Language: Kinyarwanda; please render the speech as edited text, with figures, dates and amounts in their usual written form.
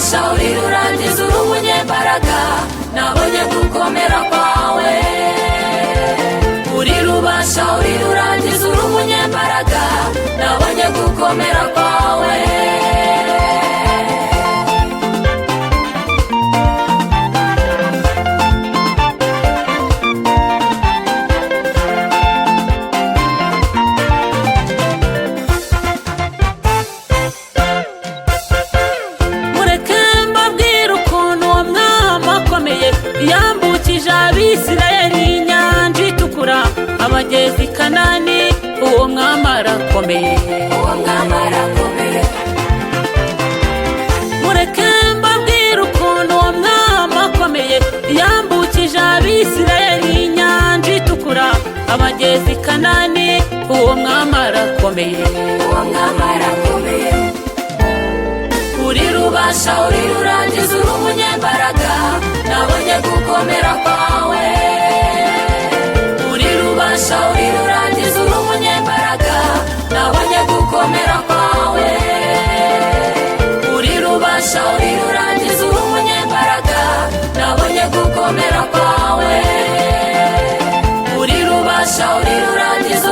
rubasha uri rurangiza uri umunyembaraga nabonye gukomera kwawe uri rubasha uri rurangiza uri umunyembaraga nabonye gukomera kwawe yambukije abisirayeli inyanja itukura abageze i kanani uwo mwami arakomeye mureke mbabwire ukuntu uwo mwami akomeye yambukije abisirayeli inyanja itukura abageze i kanani uwo mwami arakomeye uri rubasha uri rurangiza uri umunyembaraga nabonye gukomera kwawe uri rubasha uri rurangiza uri umunyembaraga nabonye gukomera kwawe uri rubasha uri rurangiza uri umunyembaraga nabonye gukomera kwawe uri rubasha uri rurangiza